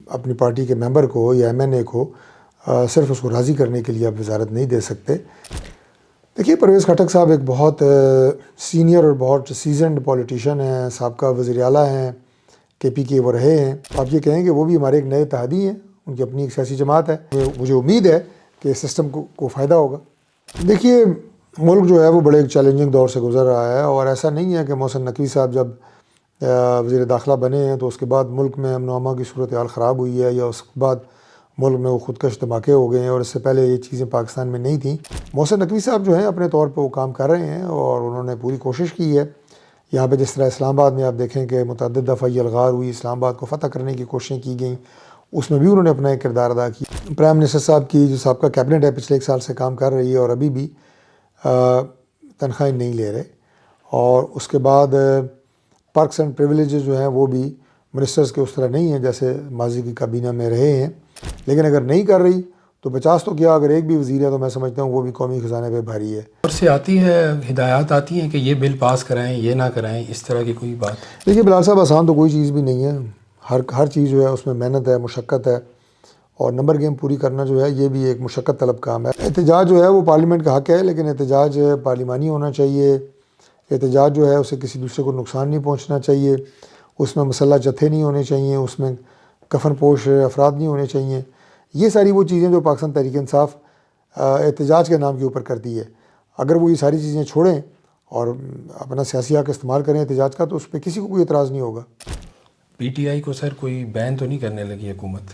اپنی پارٹی کے ممبر کو یا ایم این اے کو صرف اس کو راضی کرنے کے لیے آپ وزارت نہیں دے سکتے۔ دیکھیے پرویز خٹک صاحب ایک بہت سینئر اور بہت سیزنڈ پولیٹیشین ہیں، سابقہ وزیر اعلیٰ ہیں، کے پی کے وہ رہے ہیں۔ آپ یہ کہیں کہ وہ بھی ہمارے ایک نئے اتحادی ہیں، ان کی اپنی ایک سیاسی جماعت ہے، مجھے امید ہے کہ اس سسٹم کو فائدہ ہوگا۔ دیکھیے ملک جو ہے وہ بڑے ایک چیلنجنگ دور سے گزر رہا ہے، اور ایسا نہیں ہے کہ محسن نقوی صاحب جب وزیر داخلہ بنے ہیں تو اس کے بعد ملک میں امن و امان کی صورتحال خراب ہوئی ہے، یا اس کے بعد ملک میں وہ خودکش دھماکے ہو گئے ہیں، اور اس سے پہلے یہ چیزیں پاکستان میں نہیں تھیں۔ محسن نقوی صاحب جو ہیں اپنے طور پہ وہ کام کر رہے ہیں، اور انہوں نے پوری کوشش کی ہے۔ یہاں پہ جس طرح اسلام آباد میں آپ دیکھیں کہ متعدد دفعہ یہ الغار ہوئی، اسلام آباد کو فتح کرنے کی کوششیں کی گئیں، اس میں بھی انہوں نے اپنا ایک کردار ادا کیا۔ پرائم منسٹر صاحب کی جو سابقہ کیبنٹ ہے پچھلے 1 سال سے کام کر رہی ہے، اور ابھی بھی تنخواہیں نہیں لے رہے، اور اس کے بعد پرکس اینڈ پریویلیجز جو ہیں وہ بھی منسٹرز کے اس طرح نہیں ہیں جیسے ماضی کی کابینہ میں رہے ہیں۔ لیکن اگر نہیں کر رہی تو 50 تو کیا، اگر ایک بھی وزیر ہے تو میں سمجھتا ہوں وہ بھی قومی خزانے پہ بھاری ہے۔ اور سے آتی ہے ہدایات آتی ہیں کہ یہ بل پاس کرائیں، یہ نہ کرائیں، اس طرح کی کوئی بات؟ دیکھیے بلال صاحب آسان تو کوئی چیز بھی نہیں ہے، ہر چیز جو ہے اس میں محنت ہے، مشقت ہے، اور نمبر گیم پوری کرنا جو ہے یہ بھی ایک مشقت طلب کام ہے۔ احتجاج جو ہے وہ پارلیمنٹ کا حق ہے، لیکن احتجاج پارلیمانی ہونا چاہیے۔ احتجاج جو ہے اسے کسی دوسرے کو نقصان نہیں پہنچنا چاہیے، اس میں مسلح جتھے نہیں ہونے چاہیے، اس میں کفن پوش افراد نہیں ہونے چاہیے۔ یہ ساری وہ چیزیں جو پاکستان تحریک انصاف احتجاج کے نام کے اوپر کرتی ہے، اگر وہ یہ ساری چیزیں چھوڑیں اور اپنا سیاسی حق استعمال کریں احتجاج کا، تو اس پہ کسی کو کوئی اعتراض نہیں ہوگا۔ پی ٹی آئی کو سر کوئی بین تو نہیں کرنے لگی حکومت؟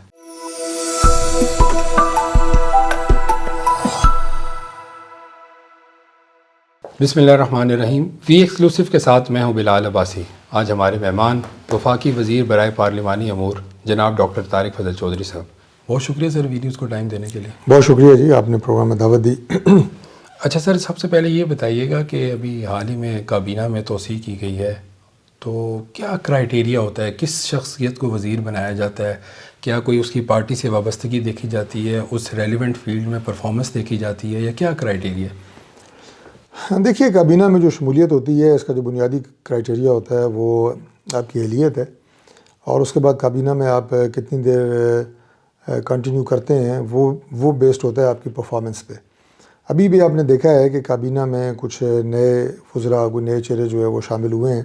بسم اللہ الرحمن الرحیم۔ وی ایکسکلوسیو کے ساتھ میں ہوں بلال عباسی۔ آج ہمارے مہمان وفاقی وزیر برائے پارلیمانی امور جناب ڈاکٹر طارق فضل چودھری صاحب۔ بہت شکریہ سر ویڈیوز کو ٹائم دینے کے لیے۔ بہت شکریہ جی، آپ نے پروگرام میں دعوت دی۔ اچھا سر، سب سے پہلے یہ بتائیے گا کہ ابھی حال ہی میں کابینہ میں توسیع کی گئی ہے، تو کیا کرائیٹیریا ہوتا ہے؟ کس شخصیت کو وزیر بنایا جاتا ہے؟ کیا کوئی اس کی پارٹی سے وابستگی دیکھی جاتی ہے، اس ریلیونٹ فیلڈ میں پرفارمنس دیکھی جاتی ہے، یا کیا کرائیٹیریا؟ دیکھیے کابینہ میں جو شمولیت ہوتی ہے، اس کا جو بنیادی کرائیٹیریا ہوتا ہے وہ آپ کی اہلیت ہے، اور اس کے بعد کابینہ میں آپ کتنی دیر کنٹینیو کرتے ہیں وہ بیسڈ ہوتا ہے آپ کی پرفارمنس پہ۔ ابھی بھی آپ نے دیکھا ہے کہ کابینہ میں کچھ نئے وزراء، کوئی نئے چہرے جو ہے وہ شامل ہوئے ہیں،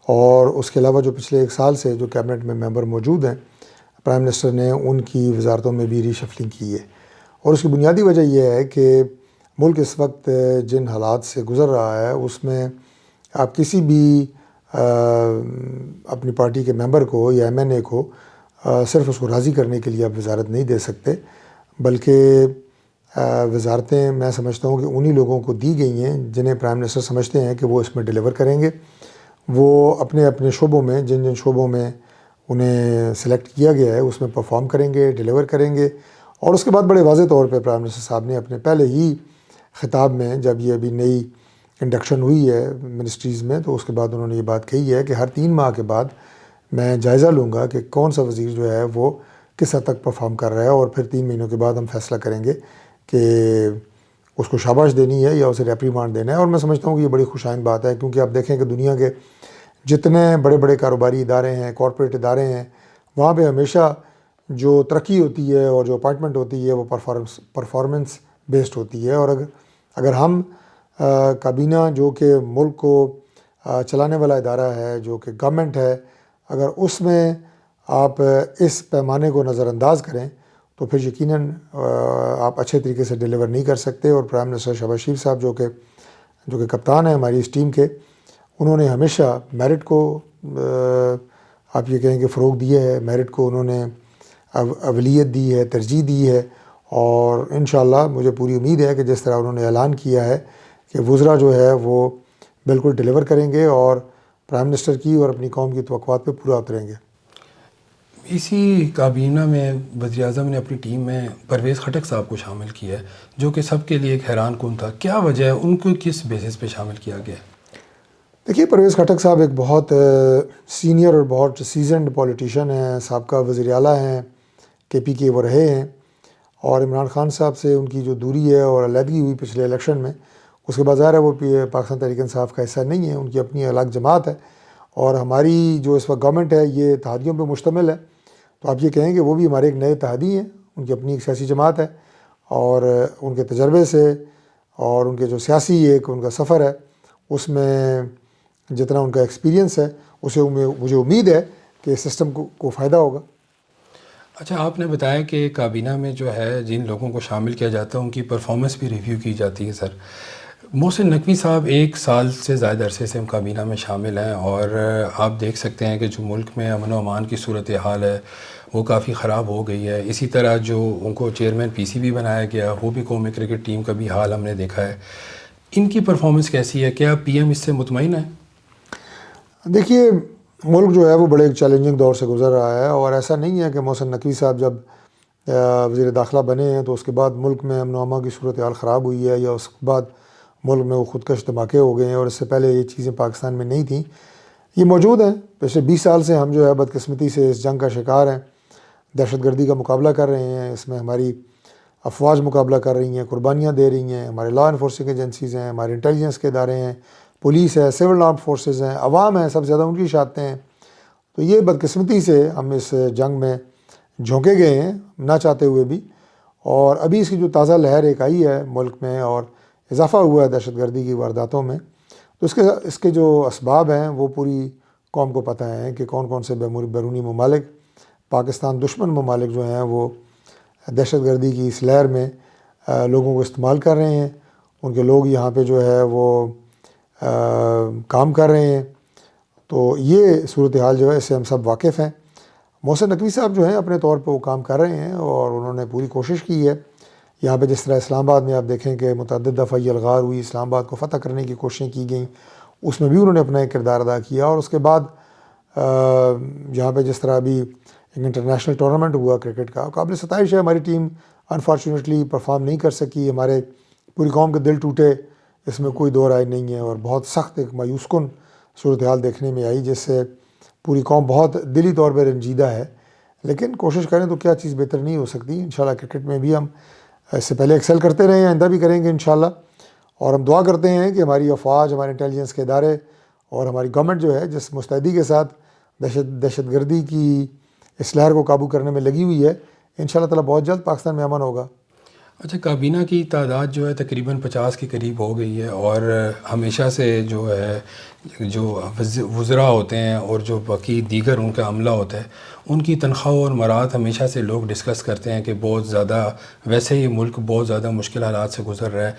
اور اس کے علاوہ جو پچھلے 1 سال سے جو کیبنٹ میں ممبر موجود ہیں، پرائم منسٹر نے ان کی وزارتوں میں بھی ری شفلنگ کی ہے۔ اور اس کی بنیادی وجہ یہ ہے کہ ملک اس وقت جن حالات سے گزر رہا ہے اس میں آپ کسی بھی اپنی پارٹی کے ممبر کو یا ایم این اے کو صرف اس کو راضی کرنے کے لیے آپ وزارت نہیں دے سکتے، بلکہ وزارتیں میں سمجھتا ہوں کہ انہی لوگوں کو دی گئی ہیں جنہیں پرائم منسٹر سمجھتے ہیں کہ وہ اس میں ڈیلیور کریں گے۔ وہ اپنے اپنے شعبوں میں جن شعبوں میں انہیں سلیکٹ کیا گیا ہے اس میں پرفارم کریں گے، ڈیلیور کریں گے۔ اور اس کے بعد بڑے واضح طور پہ پرائم منسٹر صاحب نے اپنے پہلے ہی خطاب میں، جب یہ ابھی نئی انڈکشن ہوئی ہے منسٹریز میں، تو اس کے بعد انہوں نے یہ بات کہی ہے کہ ہر 3 ماہ کے بعد میں جائزہ لوں گا کہ کون سا وزیر جو ہے وہ کس حد تک پرفارم کر رہا ہے، اور پھر 3 مہینوں کے بعد ہم فیصلہ کریں گے کہ اس کو شاباش دینی ہے یا اسے ریپریمانڈ دینا ہے۔ اور میں سمجھتا ہوں کہ یہ بڑی خوش آئند بات ہے، کیونکہ آپ دیکھیں کہ دنیا کے جتنے بڑے بڑے کاروباری ادارے ہیں، کارپوریٹ ادارے ہیں، وہاں پہ ہمیشہ جو ترقی ہوتی ہے اور جو اپائنٹمنٹ ہوتی ہے وہ پرفارمنس بیسڈ ہوتی ہے۔ اور اگر ہم کابینہ جو کہ ملک کو چلانے والا ادارہ ہے، جو کہ گورنمنٹ ہے، اگر اس میں آپ اس پیمانے کو نظر انداز کریں تو پھر یقیناً آپ اچھے طریقے سے ڈیلیور نہیں کر سکتے۔ اور پرائم منسٹر شہباز شریف صاحب جو کہ کپتان ہیں ہماری اس ٹیم کے، انہوں نے ہمیشہ میرٹ کو آپ یہ کہیں کہ فروغ دیا ہے، میرٹ کو انہوں نے اولویت دی ہے، ترجیح دی ہے، اور انشاءاللہ مجھے پوری امید ہے کہ جس طرح انہوں نے اعلان کیا ہے کہ وزراء جو ہے وہ بالکل ڈیلیور کریں گے اور پرائم منسٹر کی اور اپنی قوم کی توقعات پہ پورا اتریں گے۔ اسی کابینہ میں وزیر اعظم نے اپنی ٹیم میں پرویز خٹک صاحب کو شامل کیا ہے، جو کہ سب کے لیے ایک حیران کن تھا۔ کیا وجہ ہے، ان کو کس بیسس پہ شامل کیا گیا؟ دیکھیے پرویز خٹک صاحب ایک بہت سینئر اور بہت سیزنڈ پولیٹیشین ہیں، سابقہ وزیر اعلیٰ ہیں، کے پی کے وہ رہے ہیں، اور عمران خان صاحب سے ان کی جو دوری ہے اور علیحدگی ہوئی پچھلے الیکشن میں، اس کے بعد ظاہر ہے وہ پاکستان تحریک انصاف کا حصہ نہیں ہے، ان کی اپنی الگ جماعت ہے، اور ہماری جو اس وقت گورنمنٹ ہے یہ اتحادیوں پہ مشتمل ہے۔ تو آپ یہ کہیں کہ وہ بھی ہمارے ایک نئے اتحادی ہیں، ان کی اپنی ایک سیاسی جماعت ہے، اور ان کے تجربے سے اور ان کے جو سیاسی ایک ان کا سفر ہے اس میں جتنا ان کا ایکسپیرینس ہے اسے مجھے امید ہے کہ سسٹم کو فائدہ ہوگا۔ اچھا، آپ نے بتایا کہ کابینہ میں جو ہے جن لوگوں کو شامل کیا جاتا ہے ان کی پرفارمنس بھی ریویو کی جاتی ہے۔ سر محسن نقوی صاحب 1 سال سے زائد عرصے سے کابینہ میں شامل ہیں، اور آپ دیکھ سکتے ہیں کہ جو ملک میں امن و امان کی صورتحال ہے وہ کافی خراب ہو گئی ہے۔ اسی طرح جو ان کو چیئرمین پی سی بی بنایا گیا وہ بھی قومی کرکٹ ٹیم کا بھی حال ہم نے دیکھا ہے۔ ان کی پرفارمنس کیسی ہے؟ کیا پی ایم اس سے مطمئن ہے؟ دیکھیے، ملک جو ہے وہ بڑے ایک چیلنجنگ دور سے گزر رہا ہے، اور ایسا نہیں ہے کہ محسن نقوی صاحب جب وزیر داخلہ بنے ہیں تو اس کے بعد ملک میں امن و امان کی صورتحال خراب ہوئی ہے، یا اس کے بعد ملک میں وہ خودکش دھماکے ہو گئے ہیں، اور اس سے پہلے یہ چیزیں پاکستان میں نہیں تھیں، یہ موجود ہیں۔ پچھلے 20 سال سے ہم جو ہے بدقسمتی سے اس جنگ کا شکار ہیں، دہشت گردی کا مقابلہ کر رہے ہیں، اس میں ہماری افواج مقابلہ کر رہی ہیں، قربانیاں دے رہی ہیں، ہمارے لا انفورسنگ ایجنسیز ہیں، ہمارے انٹیلیجنس کے ادارے ہیں، پولیس ہے، سول آرم فورسز ہیں، عوام ہیں، سب سے زیادہ ان کی شہادتیں ہیں۔ تو یہ بدقسمتی سے ہم اس جنگ میں جھونکے گئے ہیں نہ چاہتے ہوئے بھی، اور ابھی اس کی جو تازہ لہر ایک آئی ہے ملک میں اور اضافہ ہوا ہے دہشت گردی کی وارداتوں میں، تو اس کے جو اسباب ہیں وہ پوری قوم کو پتہ ہیں کہ کون کون سے بیرونی ممالک، پاکستان دشمن ممالک جو ہیں وہ دہشت گردی کی اس لہر میں لوگوں کو استعمال کر رہے ہیں، ان کے لوگ یہاں پہ جو ہے وہ کام کر رہے ہیں۔ تو یہ صورتحال جو ہے اس سے ہم سب واقف ہیں۔ محسن نقوی صاحب جو ہیں اپنے طور پہ وہ کام کر رہے ہیں، اور انہوں نے پوری کوشش کی ہے۔ یہاں پہ جس طرح اسلام آباد میں آپ دیکھیں کہ متعدد دفعہ یہ الغار ہوئی، اسلام آباد کو فتح کرنے کی کوششیں کی گئیں، اس میں بھی انہوں نے اپنا ایک کردار ادا کیا۔ اور اس کے بعد یہاں پہ جس طرح ابھی ایک انٹرنیشنل ٹورنامنٹ ہوا کرکٹ کا، قابل ستائش ہے، ہماری ٹیم انفارچونیٹلی پرفارم نہیں کر سکی، ہمارے پوری قوم کے دل ٹوٹے، اس میں کوئی دو رائے نہیں ہے، اور بہت سخت ایک مایوس کن صورتحال دیکھنے میں آئی جس سے پوری قوم بہت دلی طور پہ رنجیدہ ہے۔ لیکن کوشش کریں تو کیا چیز بہتر نہیں ہو سکتی۔ انشاءاللہ کرکٹ میں بھی ہم اس سے پہلے ایکسل کرتے رہے ہیں، آئندہ بھی کریں گے انشاءاللہ، اور ہم دعا کرتے ہیں کہ ہماری افواج، ہمارے انٹیلیجنس کے ادارے اور ہماری گورنمنٹ جو ہے جس مستعدی کے ساتھ دہشت گردی کی اس لہر کو قابو کرنے میں لگی ہوئی ہے، انشاءاللہ تعالیٰ بہت جلد پاکستان میں امن ہوگا۔ اچھا، کابینہ کی تعداد جو ہے تقریباً 50 کے قریب ہو گئی ہے، اور ہمیشہ سے جو ہے جو وزراء ہوتے ہیں اور جو باقی دیگر ان کا عملہ ہوتا ہے ان کی تنخواہ اور مراد ہمیشہ سے لوگ ڈسکس کرتے ہیں کہ بہت زیادہ، ویسے ہی ملک بہت زیادہ مشکل حالات سے گزر رہا ہے۔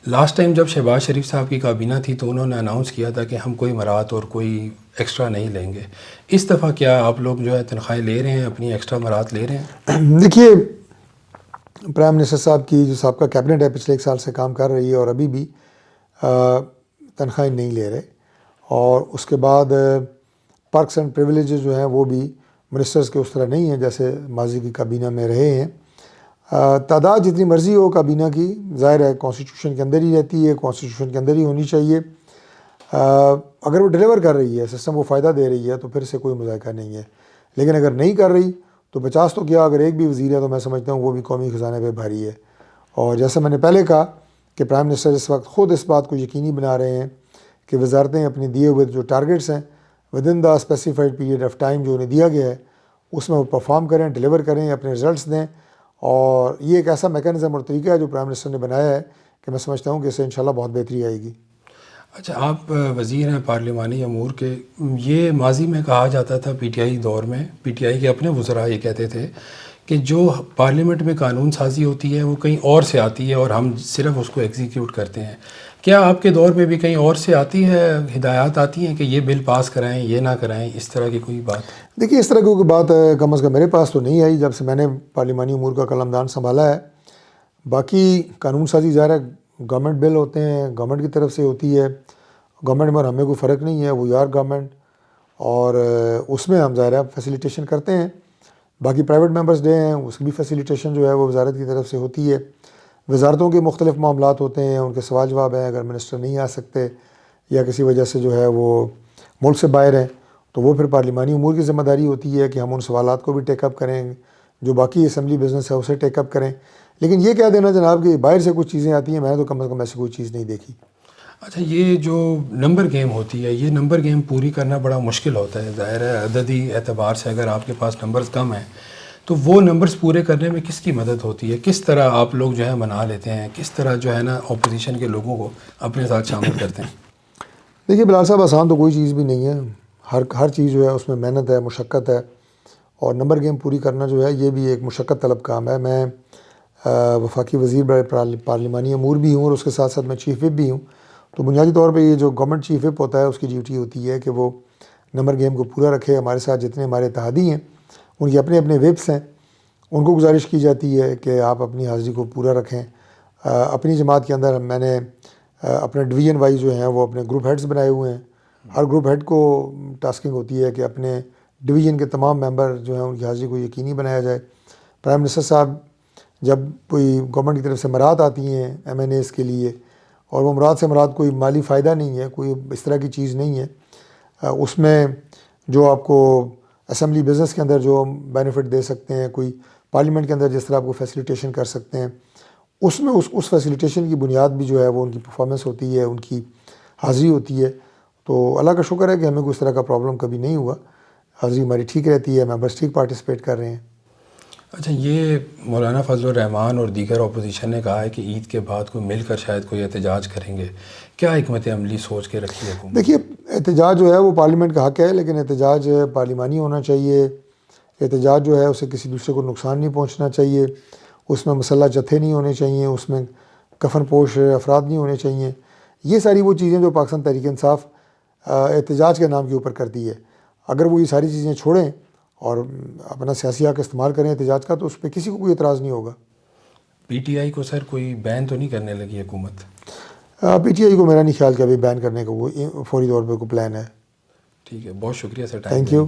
لاسٹ ٹائم جب شہباز شریف صاحب کی کابینہ تھی تو انہوں نے اناؤنس کیا تھا کہ ہم کوئی مراد اور کوئی ایکسٹرا نہیں لیں گے۔ اس دفعہ کیا آپ لوگ جو ہے تنخواہیں لے رہے ہیں، اپنی ایکسٹرا مراد لے رہے ہیں؟ دیکھیے، پرائم منسٹر صاحب کی جو سابقہ کیبنٹ ہے پچھلے 1 سال سے کام کر رہی ہے، اور ابھی بھی تنخواہیں نہیں لے رہے، اور اس کے بعد پرکس اینڈ پریویلیجز جو ہیں وہ بھی منسٹرز کے اس طرح نہیں ہیں جیسے ماضی کی کابینہ میں رہے ہیں۔ تعداد جتنی مرضی ہو کابینہ کی، ظاہر ہے کانسٹیٹیوشن کے اندر ہی رہتی ہے، کانسٹیٹیوشن کے اندر ہی ہونی چاہیے۔ اگر وہ ڈیلیور کر رہی ہے، سسٹم کو فائدہ دے رہی ہے تو پھر سے کوئی مذائقہ نہیں ہے، لیکن اگر نہیں کر رہی تو 50 تو کیا، اگر ایک بھی وزیر ہے تو میں سمجھتا ہوں وہ بھی قومی خزانے پہ بھاری ہے۔ اور جیسے میں نے پہلے کہا کہ پرائم منسٹر اس وقت خود اس بات کو یقینی بنا رہے ہیں کہ وزارتیں اپنے دیے ہوئے جو ٹارگیٹس ہیں with in the specified period of time جو انہیں دیا گیا ہے اس میں وہ پرفارم کریں، ڈیلیور کریں، اپنے رزلٹس دیں۔ اور یہ ایک ایسا میکانزم اور طریقہ ہے جو پرائم منسٹر نے بنایا ہے کہ میں سمجھتا ہوں کہ اس سے انشاءاللہ بہت بہتری آئے گی۔ اچھا، آپ وزیر ہیں پارلیمانی امور کے، یہ ماضی میں کہا جاتا تھا پی ٹی آئی دور میں، پی ٹی آئی کے اپنے وزراء یہ کہتے تھے کہ جو پارلیمنٹ میں قانون سازی ہوتی ہے وہ کہیں اور سے آتی ہے اور ہم صرف اس کو ایگزیکیوٹ کرتے ہیں۔ کیا آپ کے دور میں بھی کہیں اور سے آتی ہے، ہدایات آتی ہیں کہ یہ بل پاس کرائیں، یہ نہ کرائیں، اس طرح کی کوئی بات؟ دیکھیے، اس طرح کی کوئی بات کم از کم میرے پاس تو نہیں آئی جب سے میں نے پارلیمانی امور کا قلمدان سنبھالا ہے۔ باقی قانون سازی ظاہر ہے گورنمنٹ بل ہوتے ہیں، گورنمنٹ کی طرف سے ہوتی ہے، گورنمنٹ میں اور ہمیں کوئی فرق نہیں ہے، وی آر گورنمنٹ، اور اس میں ہم ظاہر ہے فیسیلیٹیشن کرتے ہیں۔ باقی پرائیویٹ ممبرز ڈے ہیں، اس کی بھی فیسیلیٹیشن جو ہے وہ وزارت کی طرف سے ہوتی ہے۔ وزارتوں کے مختلف معاملات ہوتے ہیں، ان کے سوال جواب ہیں، اگر منسٹر نہیں آ سکتے یا کسی وجہ سے جو ہے وہ ملک سے باہر ہیں تو وہ پھر پارلیمانی امور کی ذمہ داری ہوتی ہے کہ ہم ان سوالات کو بھی ٹیک اپ کریں، جو باقی اسمبلی بزنس ہے اسے ٹیک اپ کریں۔ لیکن یہ کہہ دینا جناب کہ باہر سے کچھ چیزیں آتی ہیں، میں نے تو کم از کم ایسی کوئی چیز نہیں دیکھی۔ اچھا، یہ جو نمبر گیم ہوتی ہے، یہ نمبر گیم پوری کرنا بڑا مشکل ہوتا ہے، ظاہر ہے عددی اعتبار سے اگر آپ کے پاس نمبرز کم ہیں تو وہ نمبرز پورے کرنے میں کس کی مدد ہوتی ہے؟ کس طرح آپ لوگ جو ہے منا لیتے ہیں؟ کس طرح جو ہے نا اپوزیشن کے لوگوں کو اپنے ساتھ شامل کرتے ہیں؟ دیکھیے بلال صاحب، آسان تو کوئی چیز بھی نہیں ہے. ہر چیز جو ہے اس میں محنت ہے، مشقت ہے، اور نمبر گیم پوری کرنا جو ہے یہ بھی ایک مشقت طلب کام ہے. میں وفاقی وزیر برائے پارلیمانی امور بھی ہوں، اور اس کے ساتھ ساتھ میں چیف وپ بھی ہوں. تو بنیادی طور پہ یہ جو گورنمنٹ چیف وپ ہوتا ہے اس کی ڈیوٹی ہوتی ہے کہ وہ نمبر گیم کو پورا رکھے. ہمارے ساتھ جتنے ہمارے اتحادی ہیں ان کے اپنے اپنے وپس ہیں، ان کو گزارش کی جاتی ہے کہ آپ اپنی حاضری کو پورا رکھیں. اپنی جماعت کے اندر میں نے اپنے ڈویژن وائز جو ہیں وہ اپنے گروپ ہیڈز بنائے ہوئے ہیں. ہر گروپ ہیڈ کو ٹاسکنگ ہوتی ہے کہ اپنے ڈویژن کے تمام ممبر جو ہیں ان کی حاضری کو یقینی بنایا جائے. پرائم منسٹر صاحب جب کوئی گورنمنٹ کی طرف سے مراد آتی ہیں ایم این ایز کے لیے، اور وہ مراد سے مراد کوئی مالی فائدہ نہیں ہے، کوئی اس طرح کی چیز نہیں ہے، اس میں جو آپ کو اسمبلی بزنس کے اندر جو بینیفٹ دے سکتے ہیں، کوئی پارلیمنٹ کے اندر جس طرح آپ کو فیسیلیٹیشن کر سکتے ہیں، اس میں اس فیسیلیٹیشن کی بنیاد بھی جو ہے وہ ان کی پرفارمنس ہوتی ہے، ان کی حاضری ہوتی ہے. تو اللہ کا شکر ہے کہ ہمیں کوئی اس طرح کا پرابلم کبھی نہیں ہوا. حاضری ہماری ٹھیک رہتی ہے، ممبرس ٹھیک پارٹیسپیٹ کر رہے ہیں. اچھا، یہ مولانا فضل الرحمان اور دیگر اپوزیشن نے کہا ہے کہ عید کے بعد کوئی مل کر شاید کوئی احتجاج کریں گے. کیا حکمت عملی سوچ کے رکھی ہے حکومت؟ دیکھیے احتجاج جو ہے وہ پارلیمنٹ کا حق ہے، لیکن احتجاج پارلیمانی ہونا چاہیے. احتجاج جو ہے اسے کسی دوسرے کو نقصان نہیں پہنچنا چاہیے، اس میں مسلح جتھے نہیں ہونے چاہیے، اس میں کفن پوش افراد نہیں ہونے چاہیے. یہ ساری وہ چیزیں جو پاکستان تحریک انصاف احتجاج کے نام کے اوپر کرتی ہے. اگر وہ یہ ساری چیزیں چھوڑیں اور اپنا سیاسی حق استعمال کریں احتجاج کا، تو اس پہ کسی کو کوئی اعتراض نہیں ہوگا. پی ٹی آئی کو سر کوئی بین تو نہیں کرنے لگی حکومت؟ پی ٹی آئی کو میرا نہیں خیال کہ ابھی بین کرنے کا وہ فوری طور پہ کوئی پلان ہے. ٹھیک ہے، بہت شکریہ سر. Thank you.